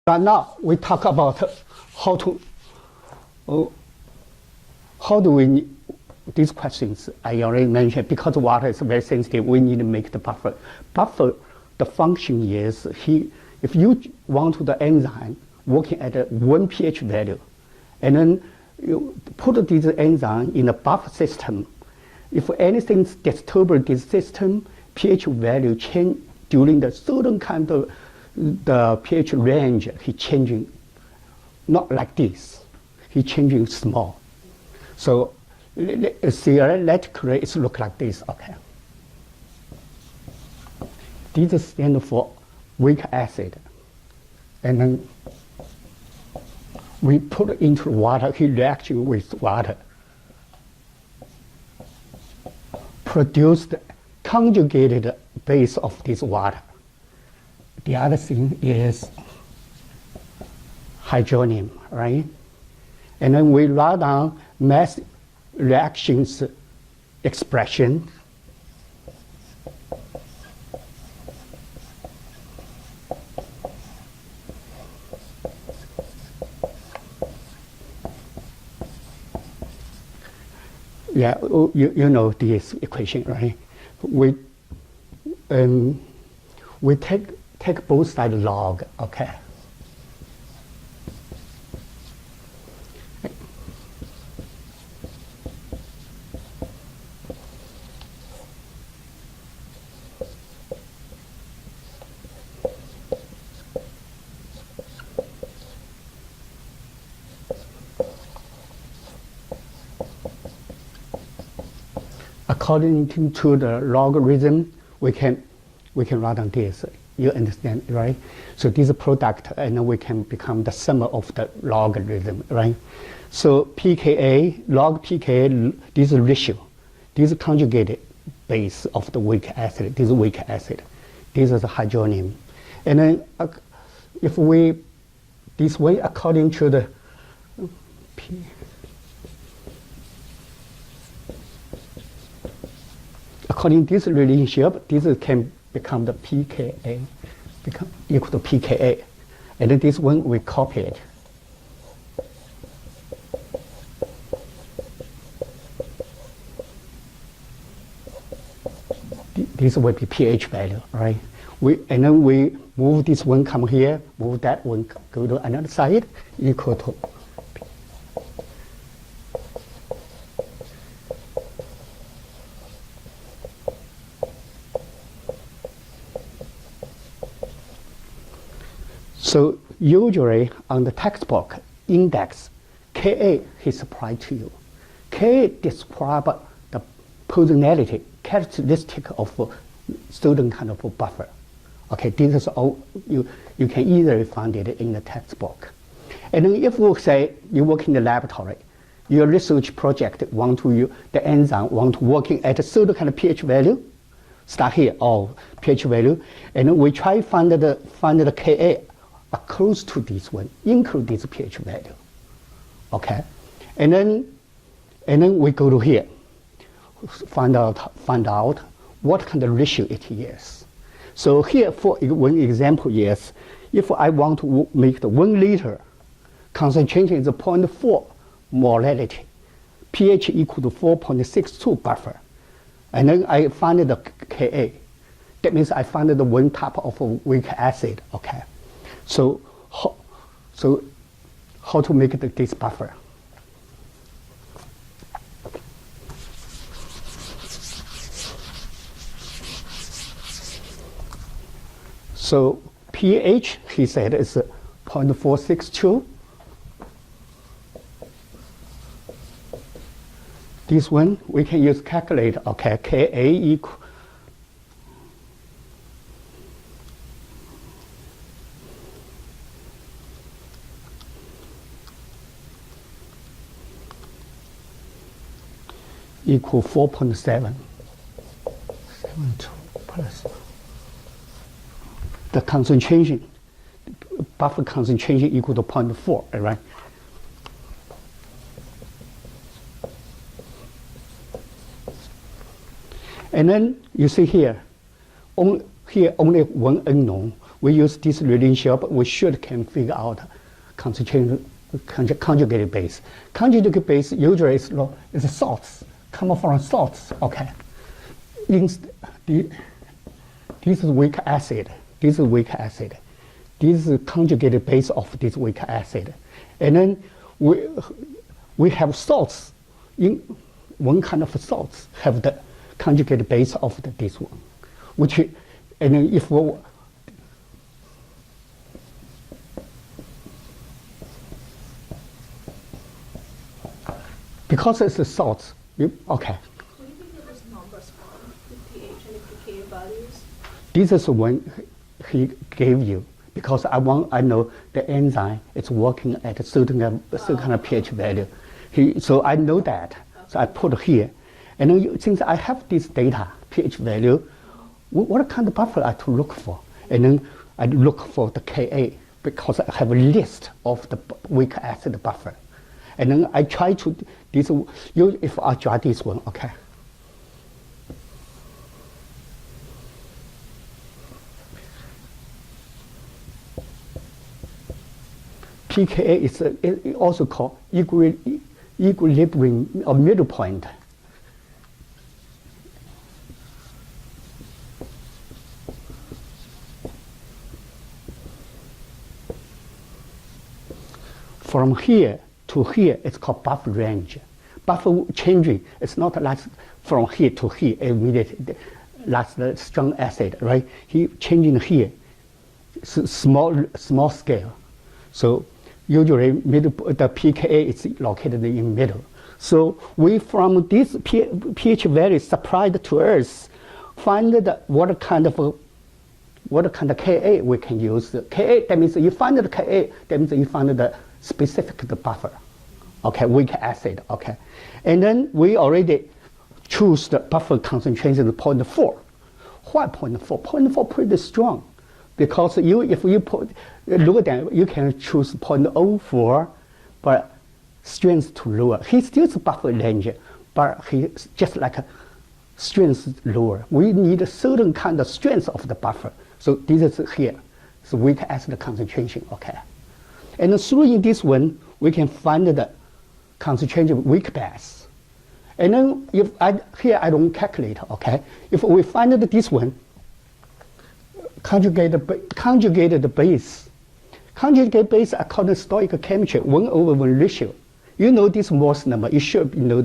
But now we talk about how to, how do we, these questions I already mentioned, because water is very sensitive, we need to make the buffer. Buffer, the function is, if you want the enzyme working at a 1 pH value, and then you put this enzyme in a buffer system, if anything disturbs this system, pH value change during the certain kind of the pH range, he changing, not like this, he changing small. So theoretically, it look like this, okay. This stands for weak acid. And then we put it into water, he reacts with water. Produced conjugated base of this water. The other thing is hydronium, right? And then we write down mass reactions expression. Yeah, you know this equation, right? We take both sides log, okay? According to the logarithm, we can write down this. You understand, right? So this product, and then we can become the sum of the logarithm, right? So pKa, log pKa, this is ratio. This is conjugated base of the weak acid. This is weak acid. This is hydronium. And then if we, this way, according to the according to this relationship, this can become the pKa, become equal to pKa. And then this one we copy it. This will be pH value, right? And then we move this one come here, move that one go to another side, equal to. So usually on the textbook index, Ka is supplied to you. Ka describes the personality, characteristic of a certain kind of a buffer. Okay, this is all, you can easily find it in the textbook. And then if we say you work in the laboratory, your research project the enzyme want to working at a certain kind of pH value, start here, pH value, and then we try find the Ka close to this one, include this pH value, okay? And then we go to here, find out what kind of ratio it is. So here for one example is, if I want to make the 1 liter, concentration is 0.4 molality, pH equal to 4.62 buffer, and then I find the Ka. That means I find the one type of weak acid, okay? So how to make this buffer? So pH, he said, is 0.462. This one we can use calculator, okay? Ka equal equal 4.7. 72 plus the concentration, buffer concentration equal to 0.4, right? And then you see here, only one unknown. we use this relationship, we can figure out concentration conjugated base. Conjugated base usually is salts, come from salts. Okay. This is weak acid. This is weak acid. This is conjugated base of this weak acid. And then we have salts. In one kind of salts have the conjugated base of this one, which, and then if we, because it's a salt, okay. Can you give us numbers from the pH and the pKa values? This is one he gave you because I know the enzyme is working at a certain kind of pH value. So I know that. So I put here. And then since I have this data, pH value, what kind of buffer I have to look for? And then I look for the Ka because I have a list of the weak acid buffer. And then I try to, if I draw this one, okay. pKa is also called equilibrium or middle point. From here to here, it's called buffer range. Buffer changing, it's not like from here to here immediately, like the strong acid, right? He changing here, small scale. So usually the pKa is located in middle. So we from this pH value supplied to us, find what kind of Ka we can use. Ka, that means you find the Ka, that means you find the specific buffer, okay, weak acid, okay. And then we already choose the buffer concentration 0.4. Why 0.4? 0.4 pretty strong because if you look at that, you can choose 0.04, but strength too lower. He still buffer range, but he's just like a strength lower. We need a certain kind of strength of the buffer. So this is here, so weak acid concentration, okay. And through this one, we can find the concentration of weak base. And then here I don't calculate, okay. If we find this one, conjugated base. Conjugated base according to stoichiometric chemistry, 1/1 ratio. You know this Morse number, you should know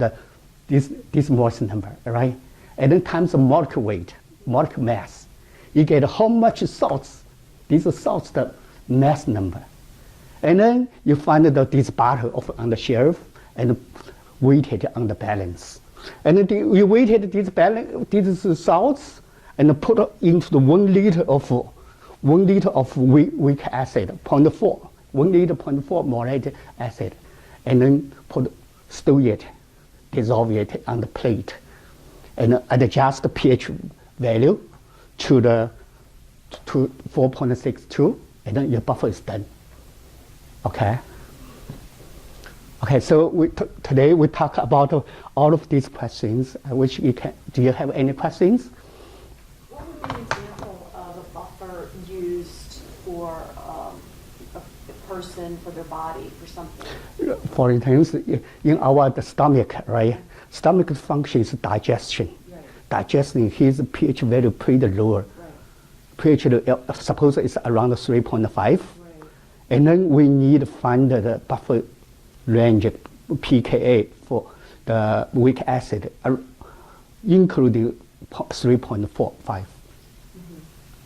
this Morse number, right? And then times the molecular weight, molecular mass. You get how much salts, these are salts, the mass number. And then you find this bottle on the shelf and weighted on the balance. And then you weighted these salts and put into the 1 liter of weak acid, 0.4, 1 liter 0.4 muriatic acid, and then stir it, dissolve it on the plate, and adjust the pH value to 4.62, and then your buffer is done. Okay. Okay, so today we talk about all of these questions. I wish you can. Do you have any questions? What would be an example of a buffer used for a person, for their body, for something? For instance, in the stomach, right? Stomach function is digestion. Right. Digesting, his pH value pretty lower. Right. pH, suppose it's around 3.5. Right. And then we need to find the buffer range pKa for the weak acid, including 3.45. Mm-hmm.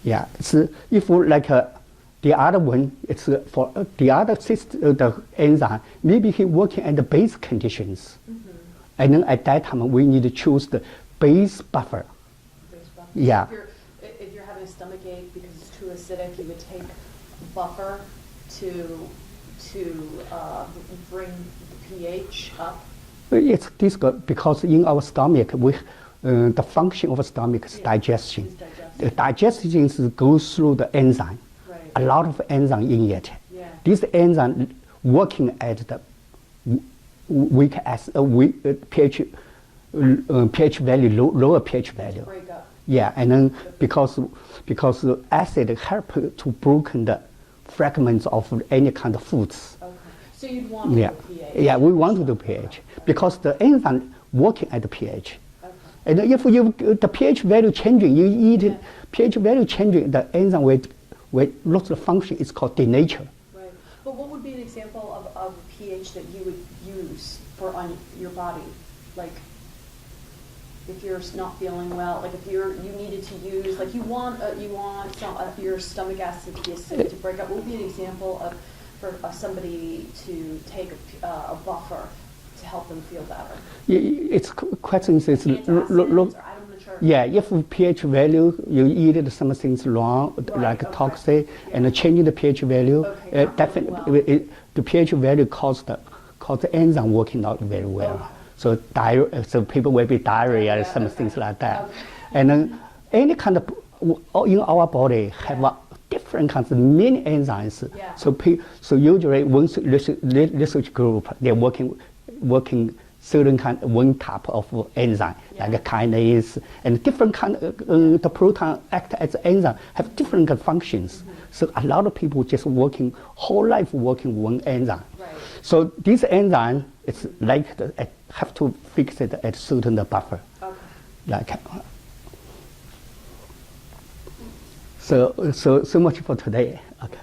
Yeah, so if like the other one, it's for the other system, the enzyme, maybe he working at the base conditions. Mm-hmm. And then at that time, we need to choose the base buffer. Base buffer. Yeah. If you're having a stomach ache because it's too acidic, you would take buffer to bring the pH up? It's this good because in our stomach, the function of a stomach is digestion. The digestion goes through the enzyme. Right. A lot of enzyme in it. Yeah. This enzyme working at the weak acid, pH value, lower pH value. Break up. Yeah, and then because acid help to broken the fragments of any kind of foods. Okay. So you'd want to do pH? Yeah, we want to do pH because the enzyme working at the pH. Okay. And if the pH value changing, you eat pH value changing, the enzyme will lose the function. It's called denature. Right. But what would be an example of a pH that you would use for on your body? Like, if you're not feeling well, like if you needed to use, like you want your stomach acid to be acidic to break up. What would be an example of for somebody to take a buffer to help them feel better? It's question is Antacids, yeah, if pH value you eat some things wrong, like toxic, and changing the pH value, definitely the pH value cause the enzyme working not very well. Okay. So people will be diarrhea, some things like that. Okay. And then any kind of in our body have different kinds of many enzymes. Yeah. So usually one research group they're working certain one type of enzyme, like a kinase, and different kind the proton act as enzyme have different functions. So a lot of people just working whole life working one enzyme. Right. So this enzyme is like have to fix it at certain buffer. Okay. Like so much for today. Okay.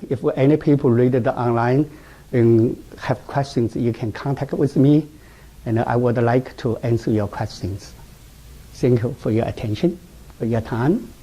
If any people read it online and have questions, you can contact with me, and I would like to answer your questions. Thank you for your attention, for your time.